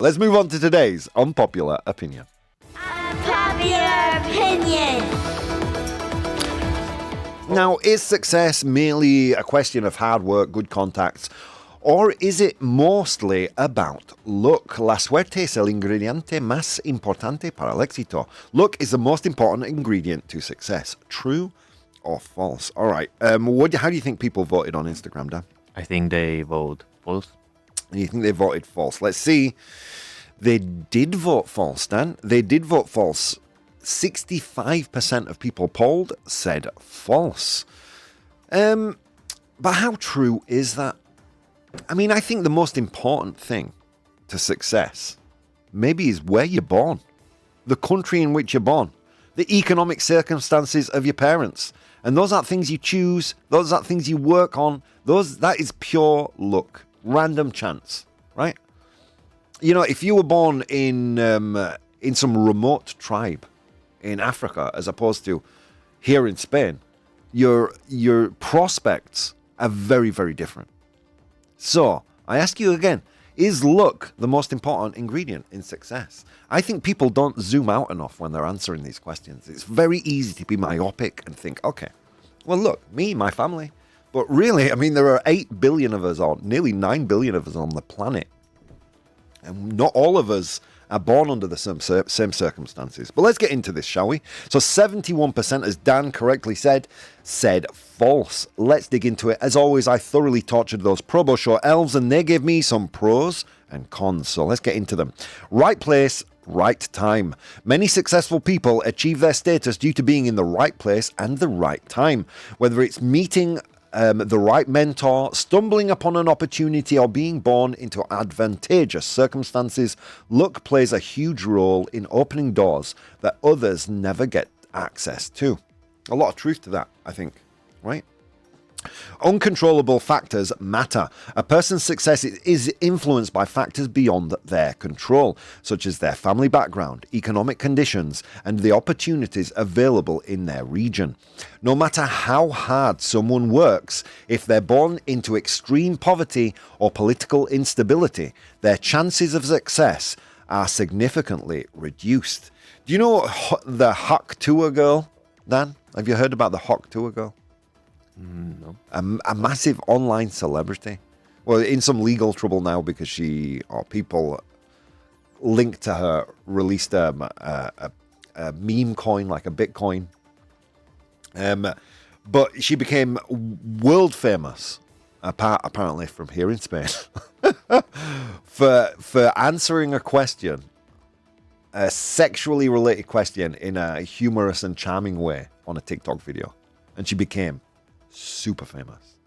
Let's move on to today's unpopular opinion. Unpopular opinion. Now, is success merely a question of hard work, good contacts, or is it mostly about luck? La suerte es el ingrediente más importante para el éxito. Luck is the most important ingredient to success. True or false? All right. How do you think people voted on Instagram, Dan? I think they vote false. You think they voted false? Let's see. They did vote false, Dan. They did vote false. 65% of people polled said false. But how true is that? I mean, I think the most important thing to success maybe is where you're born, the country in which you're born, the economic circumstances of your parents. And those aren't things you choose. Those aren't things you work on. That is pure luck, random chance, right? You know, if you were born in some remote tribe in Africa as opposed to here in Spain, your prospects are very, very different. So, I ask you again, is luck the most important ingredient in success? I think people don't zoom out enough when they're answering these questions. It's very easy to be myopic and think, okay, well, look, me, my family. But really, I mean, there are 8 billion of us, or nearly 9 billion of us on the planet. And not all of us are born under the same circumstances. But let's get into this, shall we? So 71%, as Dan correctly said false. Let's dig into it. As always, I thoroughly tortured those ProBoh Show elves, and they gave me some pros and cons. So let's get into them. Right place, right time. Many successful people achieve their status due to being in the right place and the right time. Whether it's meeting the right mentor, stumbling upon an opportunity, or being born into advantageous circumstances, luck plays a huge role in opening doors that others never get access to. A lot of truth to that, I think, right? Uncontrollable factors matter. A person's success is influenced by factors beyond their control, such as their family background, economic conditions, and the opportunities available in their region. No matter how hard someone works, if they're born into extreme poverty or political instability, their chances of success are significantly reduced. Do you know the Hawk Tour girl, Dan? Have you heard about the Hawk Tour girl? No. A massive online celebrity. Well, in some legal trouble now because people linked to her released a meme coin, like a Bitcoin. But she became world famous, apparently from here in Spain, for answering a question, a sexually related question, in a humorous and charming way on a TikTok video. And she became super famous.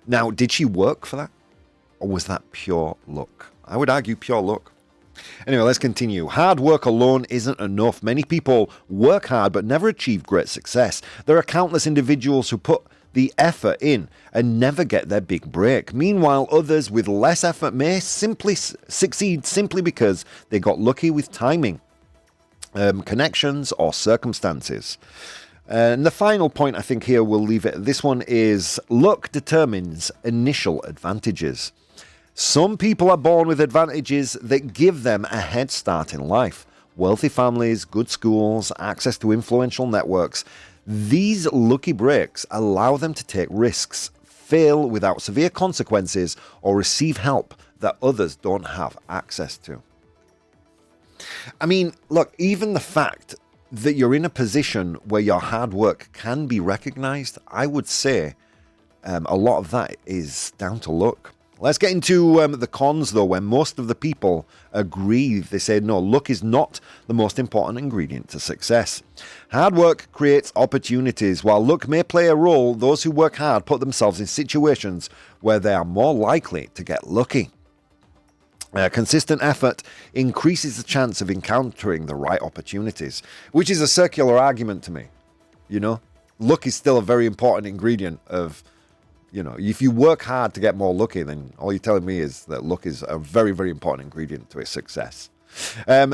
Now, did she work for that? Or was that pure luck? I would argue pure luck. Anyway, let's continue. Hard work alone isn't enough. Many people work hard but never achieve great success. There are countless individuals who put the effort in and never get their big break. Meanwhile, others with less effort may simply succeed simply because they got lucky with timing, connections, or circumstances. And the final point, I think here we'll leave it. This one is luck determines initial advantages. Some people are born with advantages that give them a head start in life. Wealthy families, good schools, access to influential networks. These lucky breaks allow them to take risks, fail without severe consequences, or receive help that others don't have access to. I mean, look, even the fact that you're in a position where your hard work can be recognized, I would say a lot of that is down to luck. Let's get into the cons, though, where most of the people agree. They say, no, luck is not the most important ingredient to success. Hard work creates opportunities. While luck may play a role, those who work hard put themselves in situations where they are more likely to get lucky. Consistent effort increases the chance of encountering the right opportunities, which is a circular argument to me. You know, luck is still a very important ingredient of, you know, if you work hard to get more lucky, then all you're telling me is that luck is a very, very important ingredient to its success.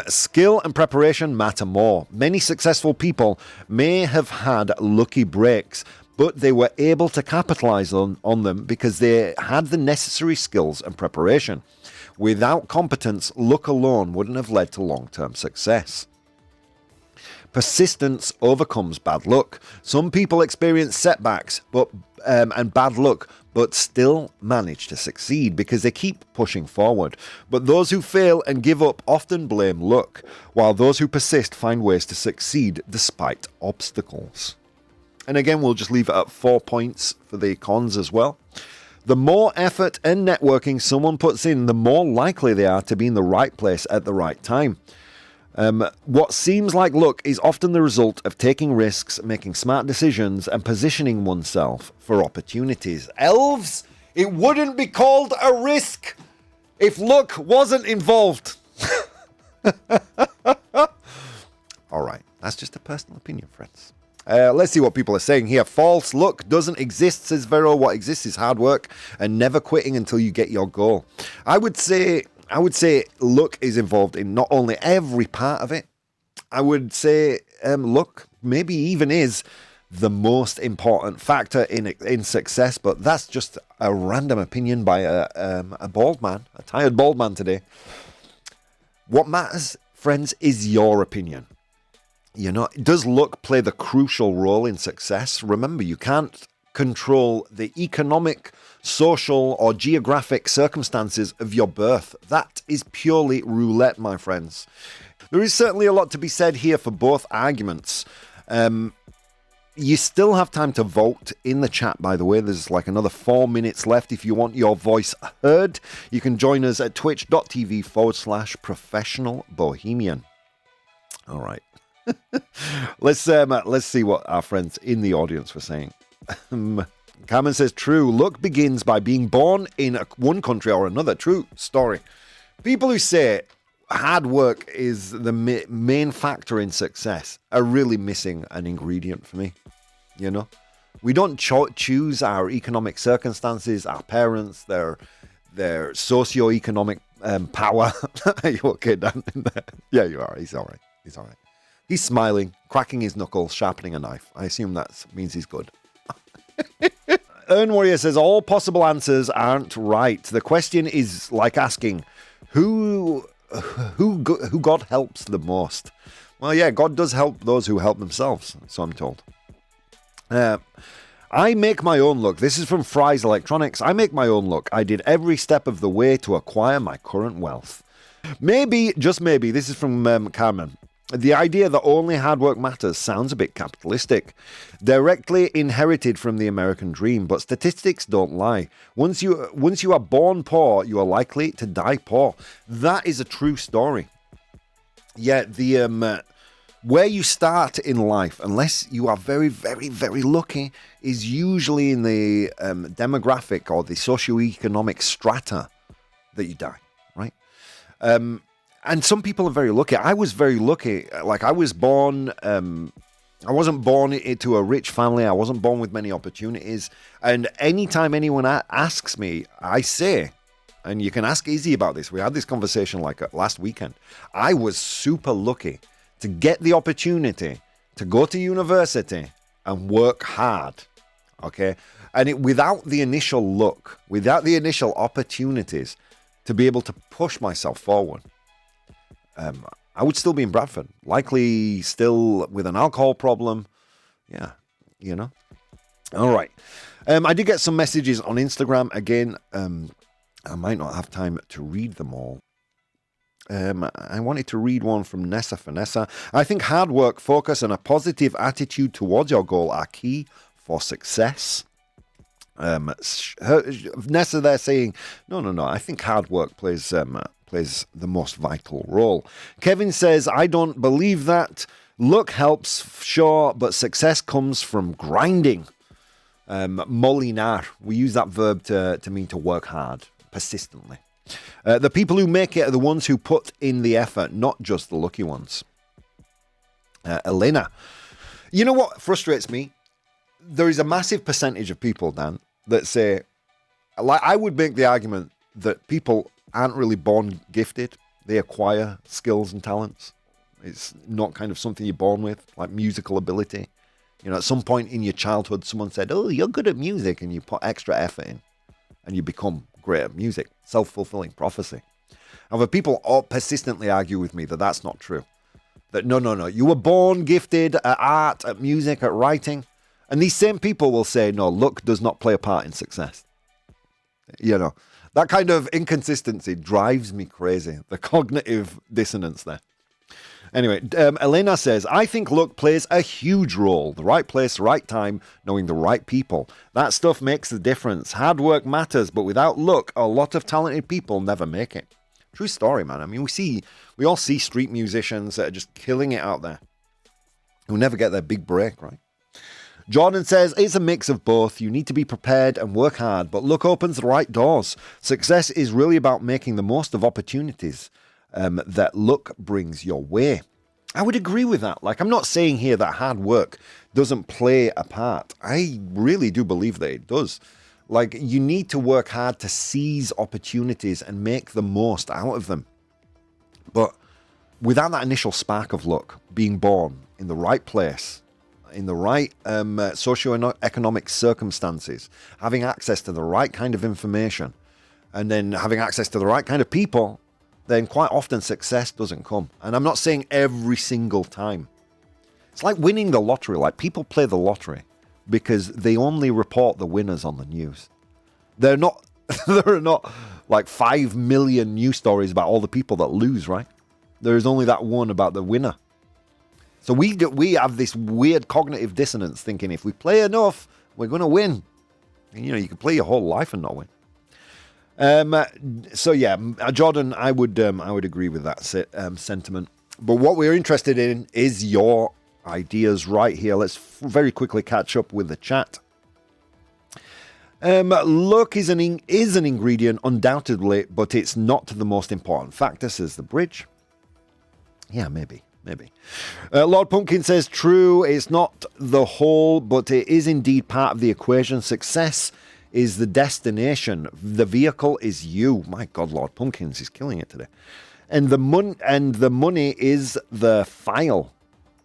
Skill and preparation matter more. Many successful people may have had lucky breaks, but they were able to capitalize on them because they had the necessary skills and preparation. Without competence, luck alone wouldn't have led to long-term success. Persistence overcomes bad luck. Some people experience setbacks and bad luck, but still manage to succeed because they keep pushing forward. But those who fail and give up often blame luck, while those who persist find ways to succeed despite obstacles. And again, we'll just leave it at 4 points for the cons as well. The more effort and networking someone puts in, the more likely they are to be in the right place at the right time. What seems like luck is often the result of taking risks, making smart decisions, and positioning oneself for opportunities. Elves, it wouldn't be called a risk if luck wasn't involved. All right, that's just a personal opinion, friends. Let's see what people are saying here. False luck doesn't exist, says Vero. What exists is hard work and never quitting until you get your goal. I would say luck is involved in not only every part of it. I would say luck maybe even is the most important factor in success, but that's just a random opinion by a bald man, a tired bald man today. What matters, friends, is your opinion. You know, does luck play the crucial role in success? Remember, you can't control the economic, social, or geographic circumstances of your birth. That is purely roulette, my friends. There is certainly a lot to be said here for both arguments. You still have time to vote in the chat, by the way. There's like another 4 minutes left. If you want your voice heard, you can join us at twitch.tv/professional bohemian. All right. Let's see what our friends in the audience were saying. Carmen says, true, luck begins by being born in one country or another. True story. People who say hard work is the main factor in success are really missing an ingredient for me. You know, we don't choose our economic circumstances, our parents, their socio-economic power. Are you okay, Dan? Yeah, you are. He's all right. He's all right. He's smiling, cracking his knuckles, sharpening a knife. I assume that means he's good. Earn Warrior says, all possible answers aren't right. The question is like asking, who God helps the most? Well, yeah, God does help those who help themselves, so I'm told. I make my own luck. This is from Fry's Electronics. I make my own luck. I did every step of the way to acquire my current wealth. Maybe, just maybe, this is from Carmen. The idea that only hard work matters sounds a bit capitalistic, directly inherited from the American dream, but statistics don't lie. Once you are born poor, you are likely to die poor. That is a true story. Yeah, the where you start in life, unless you are very, very, very lucky, is usually in the demographic or the socioeconomic strata that you die, right? And some people are very lucky. I was very lucky. Like, I was born, I wasn't born into a rich family. I wasn't born with many opportunities. And anytime anyone asks me, I say, and you can ask Izzy about this. We had this conversation like last weekend. I was super lucky to get the opportunity to go to university and work hard. Okay. And without the initial luck, without the initial opportunities to be able to push myself forward, I would still be in Bradford, likely still with an alcohol problem. Yeah, you know. All right. I did get some messages on Instagram. Again, I might not have time to read them all. I wanted to read one from Nessa Vanessa. I think hard work, focus, and a positive attitude towards your goal are key for success. Nessa there saying, no, I think hard work plays the most vital role. Kevin says, I don't believe that. Luck helps, sure, but success comes from grinding. Molinar, we use that verb to mean to work hard, persistently. The people who make it are the ones who put in the effort, not just the lucky ones. Elena, you know what frustrates me? There is a massive percentage of people, Dan, that say, like, I would make the argument that people aren't really born gifted. They acquire skills and talents. It's not kind of something you're born with, like musical ability. You know, at some point in your childhood, someone said, oh, you're good at music, and you put extra effort in, and you become great at music. Self-fulfilling prophecy. However, people persistently argue with me that that's not true. That no, you were born gifted at art, at music, at writing. And these same people will say, no, luck does not play a part in success. You know, that kind of inconsistency drives me crazy. The cognitive dissonance there. Anyway, Elena says, I think luck plays a huge role. The right place, right time, knowing the right people. That stuff makes the difference. Hard work matters, but without luck, a lot of talented people never make it. True story, man. I mean, we all see street musicians that are just killing it out there, who never get their big break, right? Jordan says, it's a mix of both. You need to be prepared and work hard, but luck opens the right doors. Success is really about making the most of opportunities that luck brings your way. I would agree with that. Like, I'm not saying here that hard work doesn't play a part. I really do believe that it does. Like, you need to work hard to seize opportunities and make the most out of them. But without that initial spark of luck, being born in the right place, in the right socioeconomic circumstances, having access to the right kind of information, and then having access to the right kind of people, then quite often success doesn't come. And I'm not saying every single time. It's like winning the lottery. Like, people play the lottery because they only report the winners on the news. There are not like 5 million news stories about all the people that lose, right? There is only that one about the winner. So we have this weird cognitive dissonance thinking if we play enough, we're going to win. And, you know, you can play your whole life and not win. So yeah, Jordan, I would agree with that sentiment. But what we're interested in is your ideas right here. Let's very quickly catch up with the chat. Luck is an ingredient, undoubtedly, but it's not the most important factor, says the bridge. Yeah, maybe. Lord Pumpkin says, true, it's not the whole, but it is indeed part of the equation. Success is the destination. The vehicle is you. My God, Lord Pumpkins is killing it today. And the money is the file.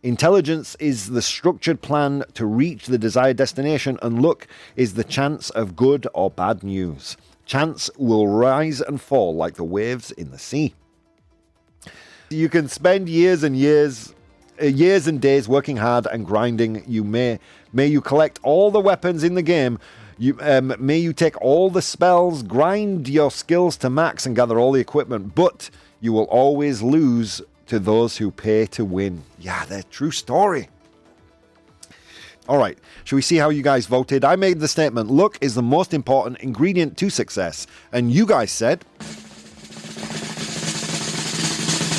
Intelligence is the structured plan to reach the desired destination, and luck is the chance of good or bad news. Chance will rise and fall like the waves in the sea. You can spend years and days working hard and grinding. May you collect all the weapons in the game. May you take all the spells, grind your skills to max and gather all the equipment, but you will always lose to those who pay to win. Yeah, they're true story. All right, shall we see how you guys voted? I made the statement, luck is the most important ingredient to success. And you guys said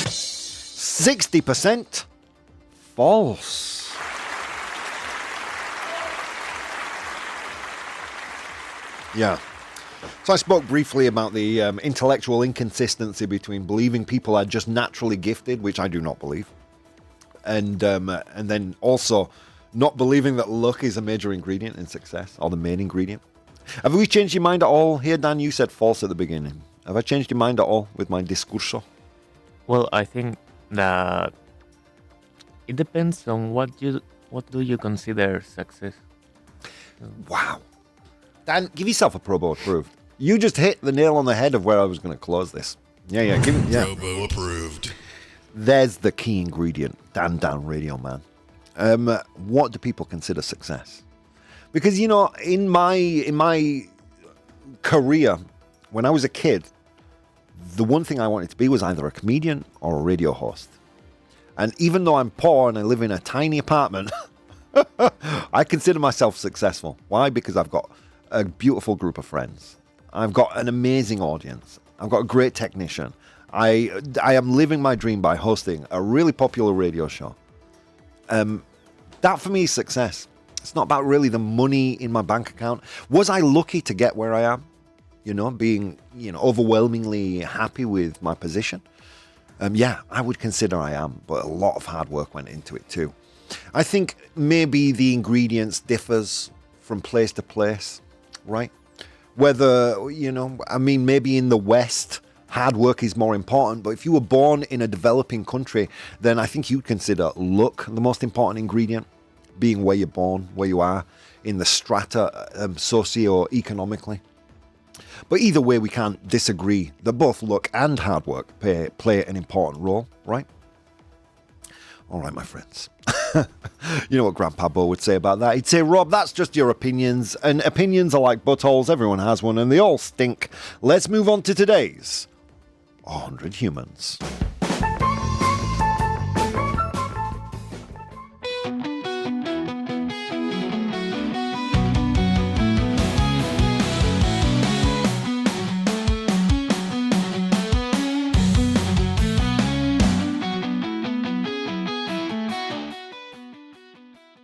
60% false. Yeah. So I spoke briefly about the intellectual inconsistency between believing people are just naturally gifted, which I do not believe, and then also not believing that luck is a major ingredient in success, or the main ingredient. Have we changed your mind at all here, Dan? You said false at the beginning. Have I changed your mind at all with my discurso? Well, I think that it depends on what do you consider success. Wow. Dan, give yourself a ProBoh approved. You just hit the nail on the head of where I was going to close this. Yeah. ProBoh approved. There's the key ingredient, Dan Radio Man. What do people consider success? Because, you know, in my career, when I was a kid, the one thing I wanted to be was either a comedian or a radio host. And even though I'm poor and I live in a tiny apartment, I consider myself successful. Why? Because I've got a beautiful group of friends. I've got an amazing audience. I've got a great technician. I am living my dream by hosting a really popular radio show. That for me is success. It's not about really the money in my bank account. Was I lucky to get where I am? You know, being, overwhelmingly happy with my position? Yeah, I would consider I am, but a lot of hard work went into it too. I think maybe the ingredients differs from place to place, right? Whether, maybe in the West, hard work is more important, but if you were born in a developing country, then I think you'd consider luck the most important ingredient, being where you're born, where you are, in the strata socio-economically. But either way, we can't disagree that both luck and hard work play an important role, right? All right, my friends. You know what Grandpa Bo would say about that? He'd say, Rob, that's just your opinions, and opinions are like buttholes. Everyone has one, and they all stink. Let's move on to today's 100 Humans.